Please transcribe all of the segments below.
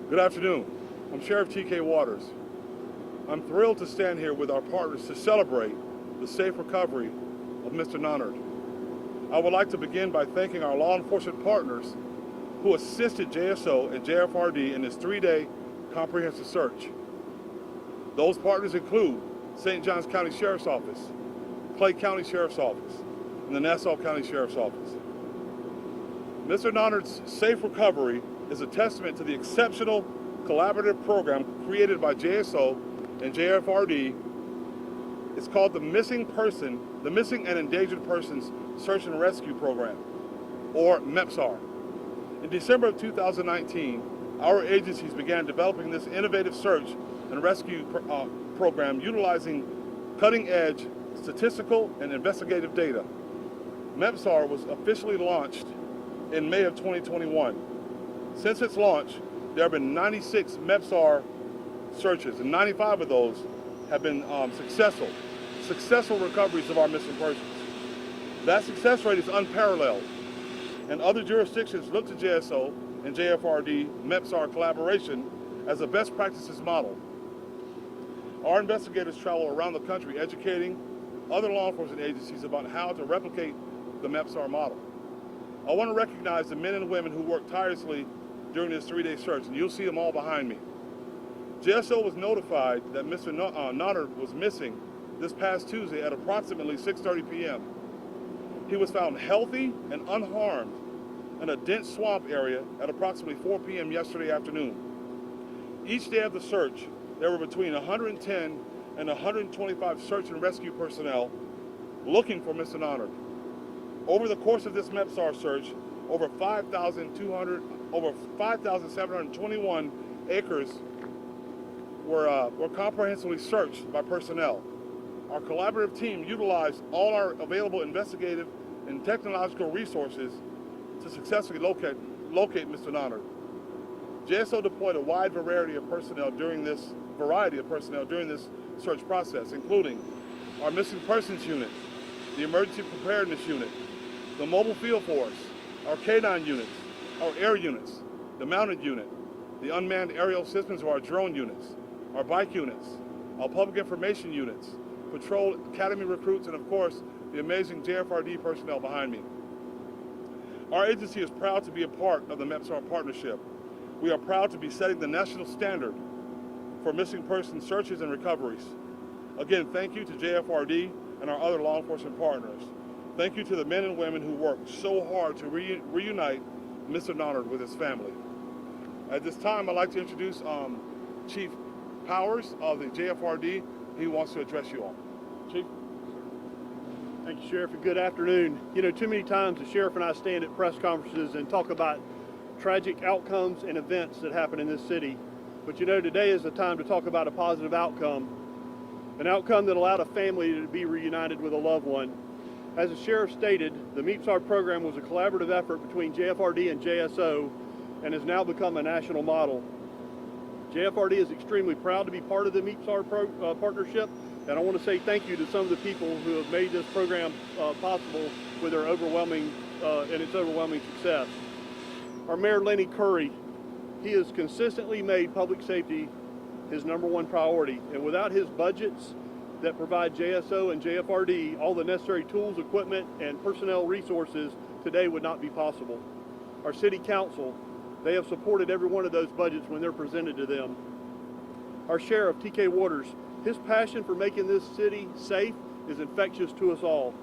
Good afternoon. I'm Sheriff T.K. Waters. I'm thrilled to stand here with our partners to celebrate the safe recovery of Mr. Nonnard. I would like to begin by thanking our law enforcement partners who assisted JSO and JFRD in this 3-day comprehensive search. Those partners include St. Johns County Sheriff's Office, Clay County Sheriff's Office, and the Nassau County Sheriff's Office. Mr. Nonnard's safe recovery is a testament to the exceptional collaborative program created by JSO and JFRD. It's called the Missing and Endangered Persons Search and Rescue Program, or MEPSAR. In December of 2019, our agencies began developing this innovative search and rescue program utilizing cutting-edge statistical and investigative data. MEPSAR was officially launched in May of 2021. Since its launch, there have been 96 MEPSAR searches, and 95 of those have been successful recoveries of our missing persons. That success rate is unparalleled, and other jurisdictions look to JSO and JFRD MEPSAR collaboration as a best practices model. Our investigators travel around the country educating other law enforcement agencies about how to replicate the MEPSAR model. I want to recognize the men and women who worked tirelessly during this 3-day search, and you'll see them all behind me. JSO was notified that Mr. Nonnard was missing this past Tuesday at approximately 6:30 p.m. He was found healthy and unharmed in a dense swamp area at approximately 4 p.m. yesterday afternoon. Each day of the search, there were between 110 and 125 search and rescue personnel looking for Mr. Nonnard. Over the course of this MEPSAR search, over 5,721 acres were comprehensively searched by personnel. Our collaborative team utilized all our available investigative and technological resources to successfully locate Mr. Nonnard. JSO deployed a wide variety of personnel during this search process, including our Missing Persons Unit, the Emergency Preparedness Unit, the Mobile Field Force, our K-9 units, our air units, the mounted unit, the unmanned aerial systems or our drone units, our bike units, our public information units, patrol academy recruits, and of course, the amazing JFRD personnel behind me. Our agency is proud to be a part of the MEPSAR partnership. We are proud to be setting the national standard for missing person searches and recoveries. Again, thank you to JFRD and our other law enforcement partners. Thank you to the men and women who worked so hard to reunite Mr. Nonnard with his family. At this time, I'd like to introduce Chief Powers of the JFRD. He wants to address you all. Chief? Thank you, Sheriff, and good afternoon. You know, too many times the Sheriff and I stand at press conferences and talk about tragic outcomes and events that happen in this city. But you know, today is the time to talk about a positive outcome, an outcome that allowed a family to be reunited with a loved one. As the Sheriff stated, the MEPSAR program was a collaborative effort between JFRD and JSO and has now become a national model. JFRD is extremely proud to be part of the MEPSAR partnership, and I want to say thank you to some of the people who have made this program possible with their overwhelming success. Our Mayor Lenny Curry, he has consistently made public safety his #1 priority, and without his budgets that provide JSO and JFRD all the necessary tools, equipment, and personnel resources, today would not be possible. Our City Council, they have supported every one of those budgets when they're presented to them. Our Sheriff, T.K. Waters, his passion for making this city safe is infectious to us all.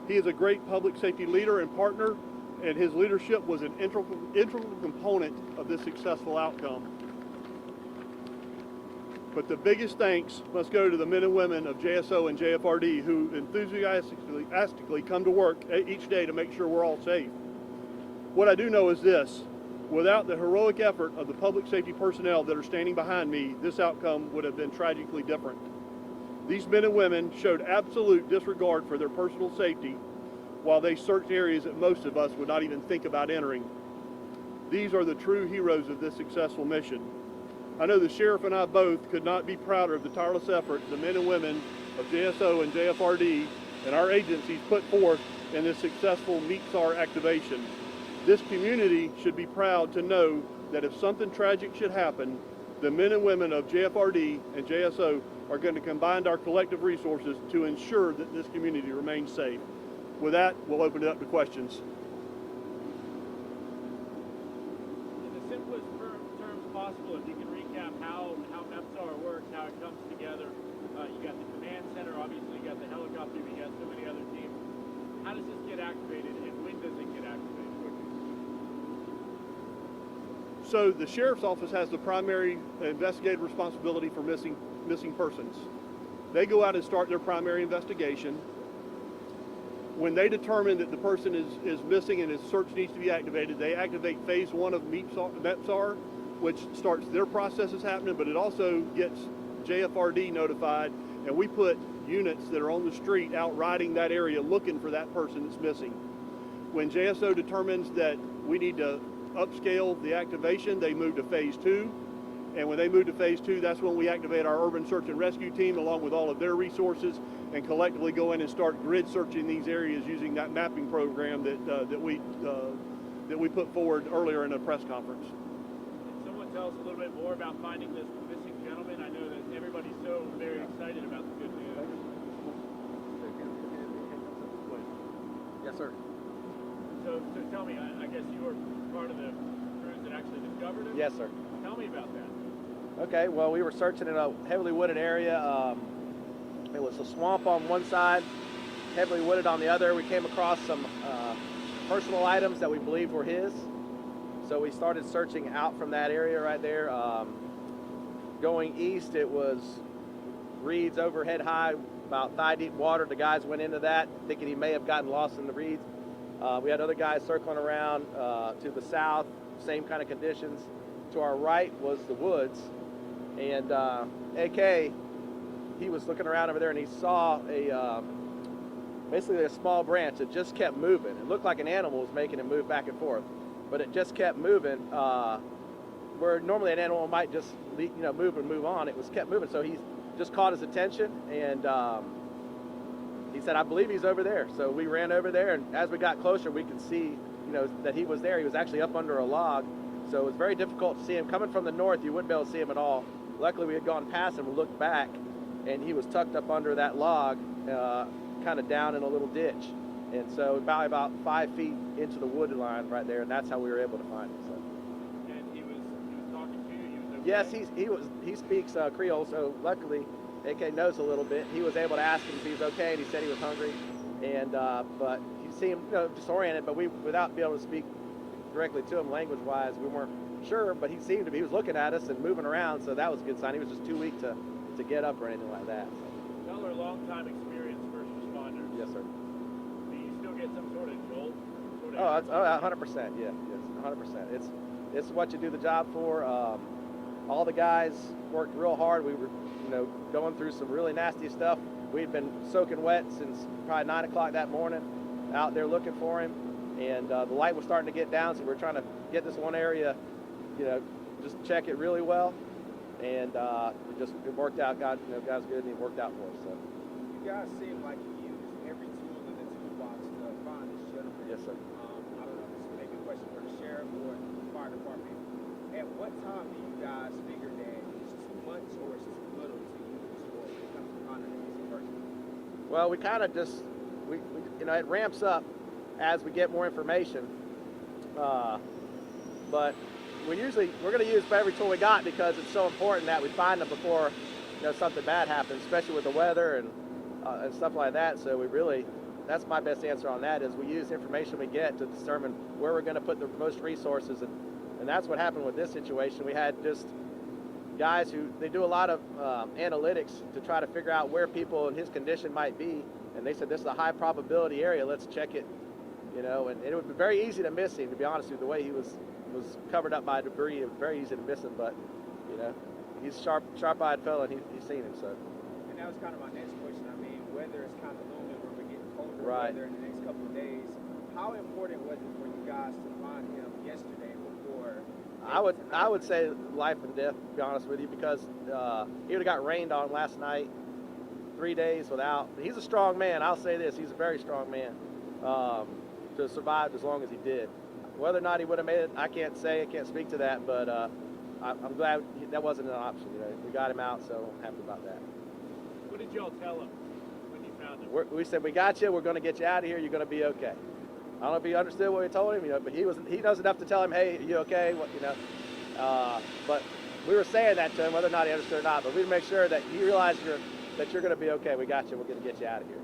He is a great public safety leader and partner, and his leadership was an integral component of this successful outcome. But the biggest thanks must go to the men and women of JSO and JFRD who enthusiastically come to work each day to make sure we're all safe. What I do know is this: without the heroic effort of the public safety personnel that are standing behind me, this outcome would have been tragically different. These men and women showed absolute disregard for their personal safety while they searched areas that most of us would not even think about entering. These are the true heroes of this successful mission. I know the Sheriff and I both could not be prouder of the tireless effort the men and women of JSO and JFRD and our agencies put forth in this successful MEPSAR activation. This community should be proud to know that if something tragic should happen, the men and women of JFRD and JSO are going to combine our collective resources to ensure that this community remains safe. With that, we'll open it up to questions. In the simplest terms possible, if you can recap how MEPSAR works, how it comes together. You got the command center, obviously you got the helicopter, you got so many other teams. How does this get activated, and when does it get activated? So the sheriff's office has the primary investigative responsibility for missing persons. They go out and start their primary investigation. When they determine that the person is missing and his search needs to be activated, they activate phase 1 of MEPSAR, which starts their processes happening, but it also gets JFRD notified, and we put units that are on the street out riding that area looking for that person that's missing. When JSO determines that we need to upscale the activation, they move to phase 2. And when they move to phase 2, that's when we activate our urban search and rescue team along with all of their resources and collectively go in and start grid searching these areas using that mapping program that we put forward earlier in a press conference. Can someone tell us a little bit more about finding this missing gentleman? I know that everybody's so very excited about the good news. Yes, sir. So tell me, I guess you were part of the crews that actually discovered him? Yes, sir. Tell me about that. Okay, well, we were searching in a heavily wooded area. It was a swamp on one side, heavily wooded on the other. We came across some personal items that we believed were his. So we started searching out from that area right there. Going east, it was reeds overhead high, about thigh-deep water. The guys went into that, thinking he may have gotten lost in the reeds. We had other guys circling around to the south, same kind of conditions. To our right was the woods, and AK, he was looking around over there and he saw basically a small branch that just kept moving. It looked like an animal was making it move back and forth, but it just kept moving. Where normally an animal might just move and move on, it was kept moving. So he just caught his attention, and he said, "I believe he's over there." So we ran over there, and as we got closer, we could see, that he was there. He was actually up under a log, so it was very difficult to see him. Coming from the north, you wouldn't be able to see him at all. Luckily, we had gone past him and looked back, and he was tucked up under that log, kind of down in a little ditch. And so about 5 feet into the wood line right there, and that's how we were able to find him. So. And he was talking to you? He was okay? Yes, he speaks Creole, so luckily AK knows a little bit. He was able to ask him if he was okay, and he said he was hungry. And but he seemed disoriented, but without being able to speak directly to him language-wise, we weren't sure, but he was looking at us and moving around, so that was a good sign. He was just too weak to get up or anything like that. So. Y'all are long-time experienced first responders. Yes, sir. Do you still get some sort of jolt? 100%, yes, 100%. It's what you do the job for. All the guys worked real hard. We were, going through some really nasty stuff. We'd been soaking wet since probably 9 o'clock that morning, out there looking for him. And the light was starting to get down, so we were trying to get this one area, just check it really well. And it worked out. God was good, and it worked out for us. So. You guys seem like you use every tool in the toolbox to find this gentleman. Yes, sir. I don't know if this may be a question for the sheriff or the fire department. At what time do you guys figure that it's too much or it's too little to use when it comes to finding a missing person? Well, we kind of just, it ramps up as we get more information. But we're going to use every tool we got because it's so important that we find them before something bad happens, especially with the weather and stuff like that. So that's my best answer on that, is we use the information we get to determine where we're going to put the most resources. And that's what happened with this situation. We had just guys they do a lot of analytics to try to figure out where people in his condition might be. And they said, this is a high probability area, let's check it. And it would be very easy to miss him, to be honest with you. The way he was covered up by debris, it was very easy to miss him, but he's a sharp-eyed fellow, and he's seen him. So. And that was kind of my next question. I mean, weather is kind of looming where we're getting colder weather in the next couple of days. How important was it for you guys to find him yesterday before? I would say life and death, to be honest with you, because he would have got rained on last night, 3 days without. He's a strong man. I'll say this: he's a very strong man to survive as long as he did. whether or not he would have made it, I can't say. I can't speak to that, but I'm glad that wasn't an option. You know, we got him out, so I'm happy about that. What did y'all tell him when you found him? We said, we got you. We're going to get you out of here. You're going to be okay. I don't know if he understood what we told him, you know, but he knows enough to tell him, hey, you okay? What, you know, but we were saying that to him, whether or not he understood or not. But we make sure that he realized that you're going to be okay. We got you. We're going to get you out of here.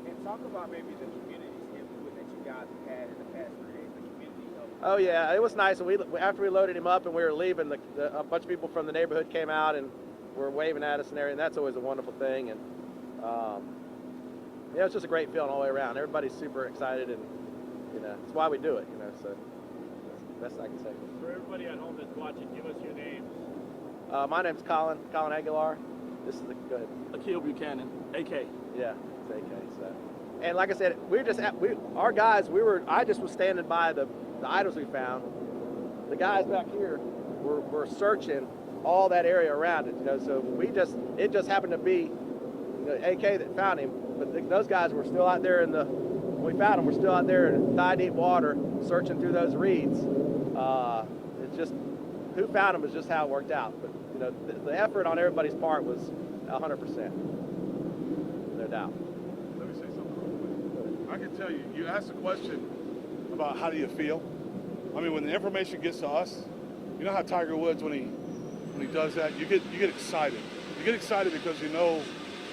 And talk about maybe the community's input that you guys have had in the past 3 days. The community help. Oh yeah, it was nice. And after we loaded him up and we were leaving, a bunch of people from the neighborhood came out and were waving at us and everything. That's always a wonderful thing. And yeah, it's just a great feeling all the way around. Everybody's super excited, and you know, it's why we do it. You know, so that's the best I can say. For everybody at home that's watching, give us your names. My name's Colin Aguilar. This is go ahead. Akil Buchanan, AK. Yeah, it's AK. So, and like I said, our guys. I just was standing by the items we found. The guys back here were searching all that area around it. You know, so it just happened to be the AK that found him. But those guys were still out there when we found them, we're still out there in thigh-deep water searching through those reeds. It's just, who found them is just how it worked out. But, you know, the effort on everybody's part was 100%. No doubt. Let me say something real quick. I can tell you, you asked a question about how do you feel. I mean, when the information gets to us, you know how Tiger Woods, when he does that, you get excited. You get excited because you know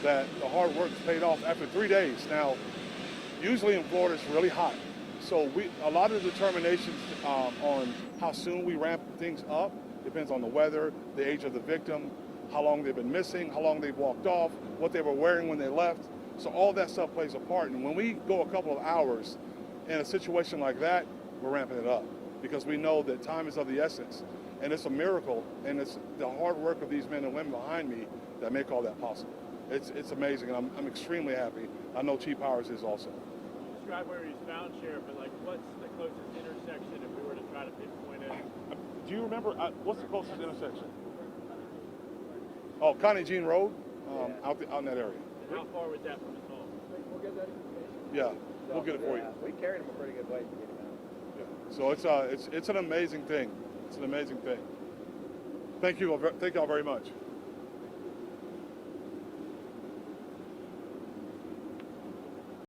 that the hard work is paid off after 3 days. Now, usually in Florida it's really hot, so a lot of the determinations on how soon we ramp things up depends on the weather, the age of the victim, how long they've been missing, how long they've walked off, what they were wearing when they left. So all that stuff plays a part. And when we go a couple of hours in a situation like that, we're ramping it up because we know that time is of the essence. And it's a miracle, and it's the hard work of these men and women behind me that make all that possible. It's amazing, and I'm extremely happy. I know Chief Powers is also. Describe where he's found, Sheriff, and like what's the closest intersection if we were to try to pinpoint it? Do you remember, what's the closest intersection? Oh, Connie Jean Road, out in that area. And how far was that from his home? We'll get that information. Yeah, we'll get it for you. We carried him a pretty good way to get him out. Yeah. So it's an amazing thing. It's an amazing thing. Thank you all very much.